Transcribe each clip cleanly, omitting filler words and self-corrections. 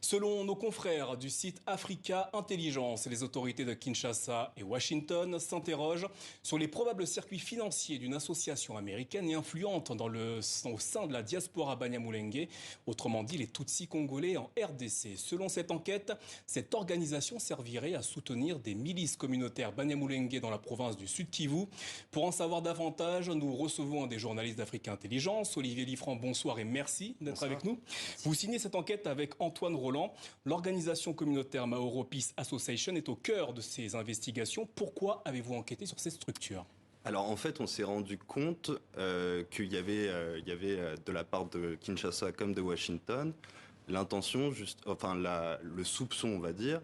Selon nos confrères du site Africa Intelligence, les autorités de Kinshasa et Washington s'interrogent sur les probables circuits financiers d'une association américaine et influente au sein de la diaspora Banyamulenge, autrement dit les Tutsis congolais en RDC. Selon cette enquête, cette organisation servirait à soutenir des milices communautaires Banyamulenge dans la province du Sud Kivu. Pour en savoir davantage, nous recevons un des journalistes d'Africa Intelligence, Olivier Liffrand. Bonsoir et merci d'être avec nous. Vous signez cette enquête avec Antoine Roland. L'organisation communautaire Mahoro Peace Association est au cœur de ces investigations. Pourquoi avez-vous enquêté sur cette structure ? Alors en fait, on s'est rendu compte qu'il y avait de la part de Kinshasa comme de Washington l'intention, le soupçon, on va dire,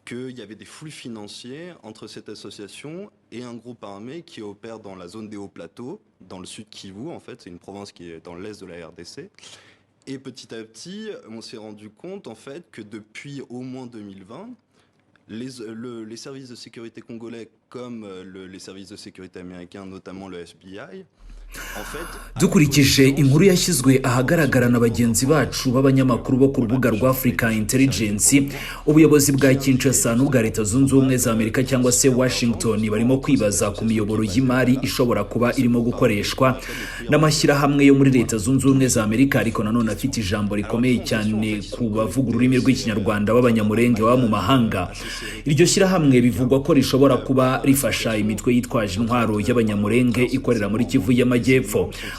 qu'il y avait des flux financiers entre cette association et un groupe armé qui opère dans la zone des hauts plateaux, dans le sud Kivu. En fait, c'est une province qui est dans l'est de la RDC. Et petit à petit, on s'est rendu compte en fait que depuis au moins 2020, les services de sécurité congolais comme les services de sécurité américains, notamment le FBI, dukurikije inkuru yashyizwe ahagaragara na bagenzi bacu b'abanyamakuru bo ku rubuga rwa Africa Intelligence, ubuyobozi bwa Kinshasa n'ubwa Leta Zunze Ubumwe za Amerika cyangwa se Washington barimo kwibaza ku miyoboro y'imari ishobora kuba irimo gukoreshwa n'amashyirahamwe yo muri Leta Zunze Ubumwe za Amerika, ariko nanone afite ijambo rikomeye cyane ku bavuga ururimi rw'ikinyarwanda b'abanyamurenge baba mu mahanga. Iryo shyirahamwe bivugwa ko rishobora kuba rifasha imitwe yitwaje intwaro y'abanyamurenge ikorera muri Kivu y'Amajyepfo.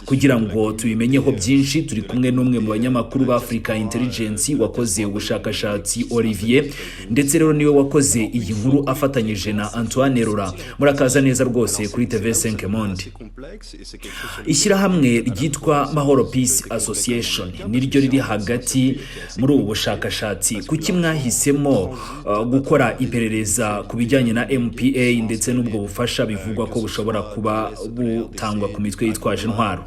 Kugira ngo tubimenyeho byinshi, turi kumwe n'umwe mu banyamakuru ba Africa Intelligence wakoze ubushakashatsi, Olivier, ndetse rero niwe wakoze iyi nkuru afatanyije na Antoine Roland. Murakaza neza rwose kuri TV5 Monde. Ishyirahamwe ryitwa Mahoro Peace Association niryo riri hagati muri ubu bushakashatsi. Kuki mwahisemo gukora iperereza ku bijyanye na MPA ndetse n'ubwo bufasha bivugwa ko bushobora kuba butangwa ku mitwe yitwaje intwaro?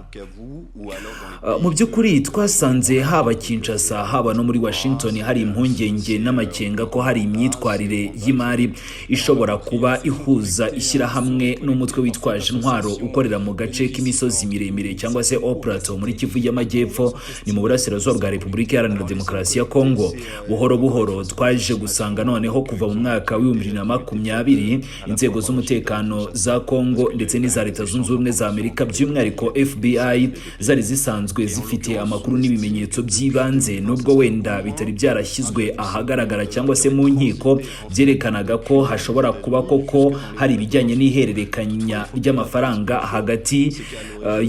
Mu by'ukuri twasanze haba Kinshasa haba no muri Washington hari impungenge n'amakenga ko hari imyitwarire y'imari ishobora kuba ihuza ishyirahamwe n'umutwe witwaje intwaro ukorera mu gace k'imisozi miremire cyangwa se Plateau muri Kivu y'Amajyepfo, ni mu burasirazuba bwa Repubulika Iharanira Demokarasi ya Kongo. Buhoro buhoro twaje gusanga noneho kuva mu mwaka wa 2020 inzego z'umutekano za Kongo ndetse n'iza Leta Zunze Ubumwe za Amerika by'umwihariko FBI zari zisanzwe zifite amakuru n'ibimenyetso by'ibanze, nubwo wenda bitari byarashyizwe ahagaragara cyangwa se mu nkiko, byerekanaga ko hashobora kuba koko hari ibijyanye n'ihererekanya ry'amafaranga hagati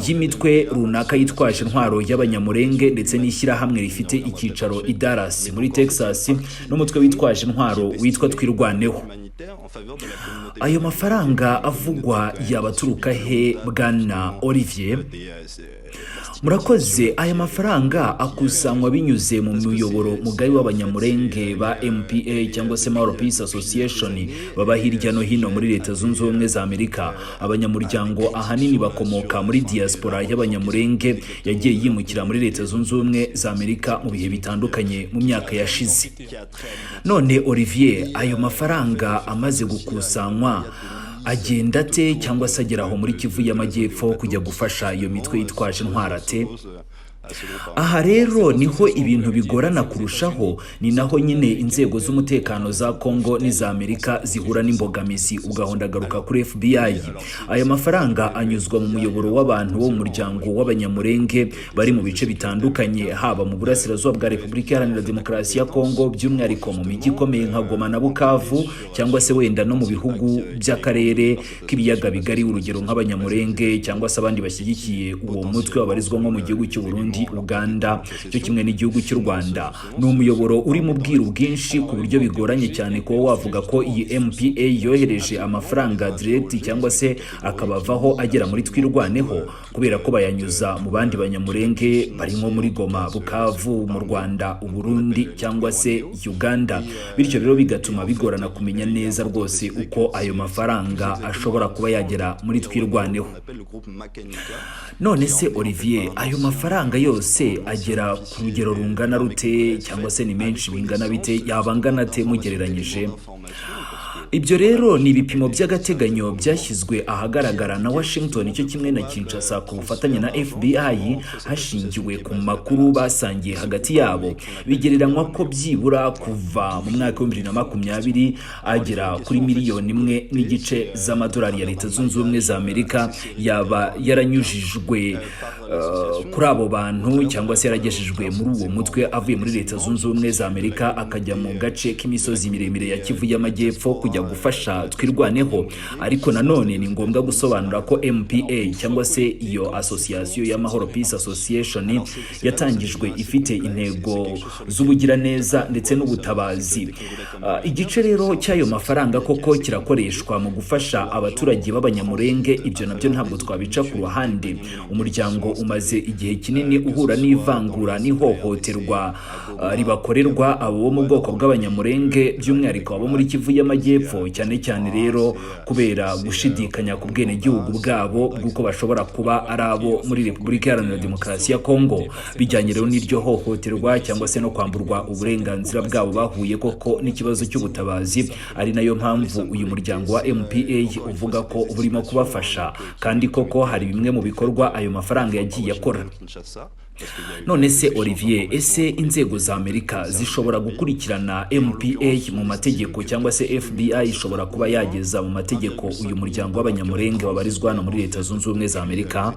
y'imitwe runaka yitwaje intwaro y'abanyamurenge ndetse n'ishyirahamwe rifite icyicaro i Dallas muri Texas n'umutwe witwaje intwaro witwa Twirwaneho. Ayo mafaranga avugwa yabaturuka he, Bwana Olivier? Murakoze. Aya mafaranga akusanywa binyuze mu muyoboro mugari w'abanyamurenge ba MPA cyangwa se Mahoro Peace Association baba hirya no hino muri Leta Zunze Ubumwe za Amerika. Abanyamuryango ahanini bakomoka muri diaspora y'abanyamurenge yagiye yimukira muri Leta Zunze Ubumwe za Amerika mu bihe bitandukanye mu myaka yashize. None Olivier, ayo mafaranga amaze gukusanywa agenda ate cyangwa se ageraho muri Kivu y'Amajyepfo kujya gufasha iyo mitwe yitwaje intwaro ate? Aha rero niho ibintu bigorana kurushaho, ni naho nyine inzego z'umutekano za Kongo n'iza Amerika zihura n'imbogamizi. Ugahondagaruka kuri FBI. Aya mafaranga anyuzwa mu muyoboro w'abantu bo mu muryango w'abanyamurenge bari mu bice bitandukanye, haba mu burasirazuba bwa Repubulika Iharanira Demokarasi ya Kongo by'umwihariko mu mijyi ikomeye nka Goma na Bukavu, cyangwa se wenda no mu bihugu by'akarere k'ibiyaga bigari, urugero nk'abanyamurenge cyangwa se abandi bashyigikiye uwo mutwe wabarizwa nko mu gihugu cy'u Burundi, Uganda cyo kimwe n'igihugu cy'u Rwanda. Ni umuyoboro uri mu bwiru bwinshi ku buryo bigoranye cyane ko wavuga ko iyi MPA yohereje amafaranga direct cyangwa se akabavaho agera muri Twirwaneho, kubera ko bayanyuza mu bandi banyamurenge barimo muri Goma, Bukavu, mu Rwanda, u Burundi cyangwa se Uganda. Bityo rero bigatuma bigorana kumenya neza rwose uko ayo mafaranga ashobora kuba yagera muri Twirwaneho. None se Olivier, ayo mafaranga yose agera ku rugero rungana rute cyangwa se ni menshi bingana bite, yabangana te mugereranyije? Ibyo rero ni ibipimo by'agateganyo byashyizwe ahagaragara na Washington cyo kimwe na Kinshasa ku bufatanye na FBI hashingiwe ku makuru basangiye hagati yabo. Bigereranywa ko byibura kuva mu mwaka wa 2020 agera kuri miliyoni 1.5 z'amadolari ya Leta Zunze Ubumwe za Amerika yaba yaranyujijwe kuri abo bantu cyangwa se yaragejejwe muri uwo mutwe avuye muri Leta Zunze Ubumwe za Amerika akajya mu gace k'imisozi miremire ya Kivu y'Amajyepfo kujya gufasha twirwaneho. Ariko nanone ni ngombwa gusobanura ko MPA cyangwa se iyo association y'amahoro Peace Association yatangijwe ifite intego z'ubugiraneza ndetse n'ubutabazi. Igice rero cy'ayo mafaranga koko kirakoreshwa mu gufasha abaturage b'abanyamurenge. Ibyo nabyo ntabwo twabica ku ruhande. Umuryango umaze igihe kinini uhura n'ivangura n'ihohoterwa ribakorerwa abo bo mu bwoko bw'abanyamurenge, by'umwihariko abo muri Kivu y'Amajyepfo, cyane cyane rero kubera gushidikanya ku bwene gihugu bwabo bw'uko bashobora kuba ari abo muri Repubulika Iharanira Demokarasi ya Kongo. Bijyanye rero n'iryo hohoterwa cyangwa se no kwamburwa uburenganzira bwabo bahuye koko n'ikibazo cy'ubutabazi, ari nayo mpamvu uyu muryango wa MPA uvuga ko burimo kubafasha, kandi koko hari bimwe mu bikorwa ayo mafaranga yagiye akora. None se Olivier, ese inzego za Amerika zishobora gukurikirana MPA mu mategeko cyangwa se FBI ishobora kuba yageza mu mategeko uyu muryango w'abanyamurenge wabarizwa hano muri Leta Zunze Ubumwe za Amerika?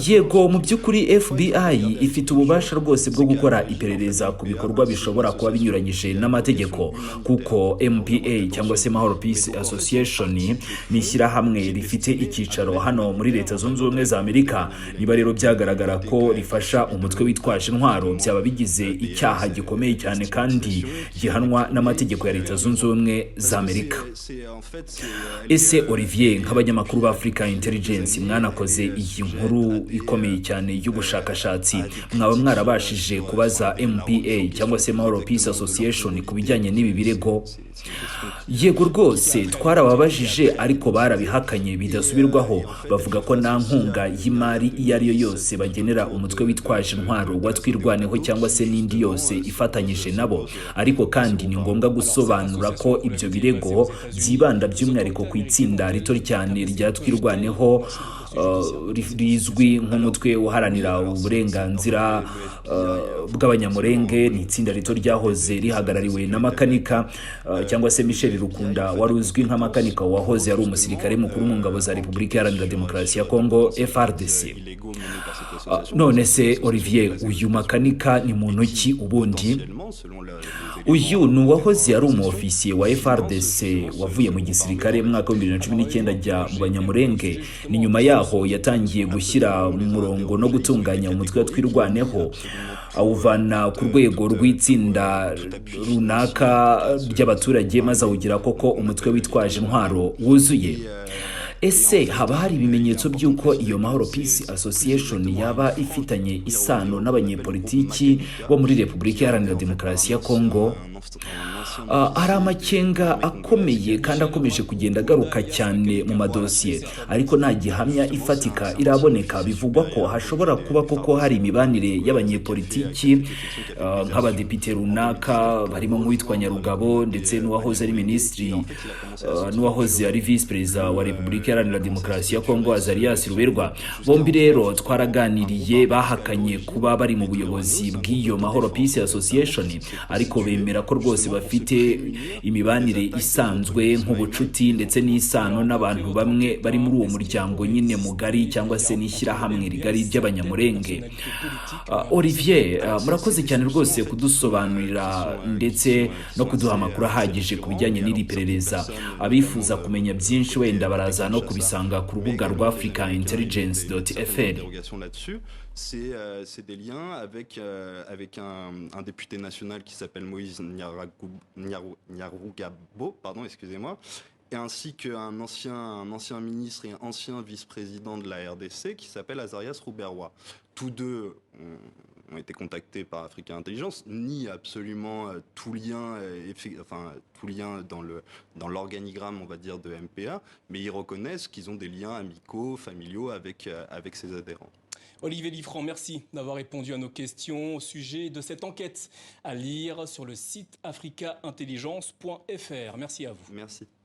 Yego, mu by'ukuri FBI ifite ububasha rwose bwo gukora iperereza ku bikorwa bishobora kuba binyuranyije n'amategeko, kuko MPA cyangwa se Mahoro Peace Association ni ishyirahamwe rifite icyicaro hano muri Leta Zunze Ubumwe za Amerika. Niba rero byagaragara ko rifasha umutwe witwaje intwaro, byaba bigize icyaha gikomeye cyane kandi gihanwa n'amategeko ya Leta Zunze Ubumwe za Amerika. Ese Olivier, nk'abanyamakuru ba Africa Intelligence mwanakoze iyi nkuru ikomeye cyane y'ubushakashatsi, mwaba mwarabashije kubaza MPA cyangwa se Mahoro Peace Association ku bijyanye n'ibi birego? Yego rwose twarababajije, ariko barabihakanye bidasubirwaho. Bavuga ko nta nkunga y'imari iyo ari yo yose bagenera umutwe witwaje intwaro wa twirwaneho cyangwa se n'indi yose ifatanyije nabo. Ariko kandi ni ngombwa gusobanura ko ibyo birego byibanda by'umwihariko ku itsinda rito cyane rya twirwaneho rizwi nk'umutwe uharanira uburenganzira bw'abanyamurenge. Ni itsinda rito ryahoze rihagarariwe na makanika cyangwa se Michel Rukunda, wari uzwi nka makanika wahoze ari umusirikare mukuru mu ngabo za Repubulika Iharanira Demokarasi ya Kongo FARDC. None se Olivier, uyu makanika ni muntu ki ubundi? Uyu ni uwahoze ari umuofisiye wa FARDC wavuye mu gisirikare mu mwaka wa 2019 ajya mu banyamurenge. Ni nyuma yaho yatangiye gushyira mu murongo no gutunganya umutwe wa twirwaneho, awuvana ku rwego rw'itsinda runaka ry'abaturage maze awugira koko umutwe witwaje intwaro wuzuye. Ese haba hari ibimenyetso by'uko iyo Mahoro Peace Association yaba ifitanye isano n'abanyepolitiki bo muri Repubulika Iharanira Demokarasi ya Kongo? Hari amakenga akomeye kandi akomeje kugenda agaruka cyane mu madosiye, ariko nta gihamya ifatika iraboneka. Bivugwa ko hashobora kuba koko hari imibanire y'abanyepolitiki nk'abadepite runaka barimo nk'uwitwa Nyarugabo ndetse n'uwahoze ari minisitiri n'uwahoze ari vice perezida wa Repubulika Iharanira Demokarasi ya Kongo Azarias Ruberwa. Bombi rero twaraganiriye, bahakanye kuba bari mu buyobozi bw'iyo Mahoro Peace Association, ariko bemera ko rwose bafite imibanire isanzwe nk'ubucuti ndetse n'isano n'abantu bamwe bari muri uwo muryango nyine mugari cyangwa se n'ishyirahamwe rigari ry'abanyamurenge. Olivier, murakoze cyane rwose kudusobanurira ndetse no kuduha amakuru ahagije ku bijyanye n'iri perereza. Abifuza kumenya byinshi wenda baraza no kubisanga ku rubuga rwa africaintelligence.fr. C'est des liens avec un député national qui s'appelle Moïse Nyarugabo, pardon, excusez-moi, et ainsi qu'un ancien ministre et un ancien vice-président de la RDC qui s'appelle Azarias Ruberwa. Tous deux ont été contactés par Africa Intelligence, nient absolument tout lien dans l'organigramme, on va dire, de MPA, mais ils reconnaissent qu'ils ont des liens amicaux, familiaux avec ses adhérents. Olivier Liffrand, merci d'avoir répondu à nos questions au sujet de cette enquête à lire sur le site africaintelligence.fr. Merci à vous. Merci.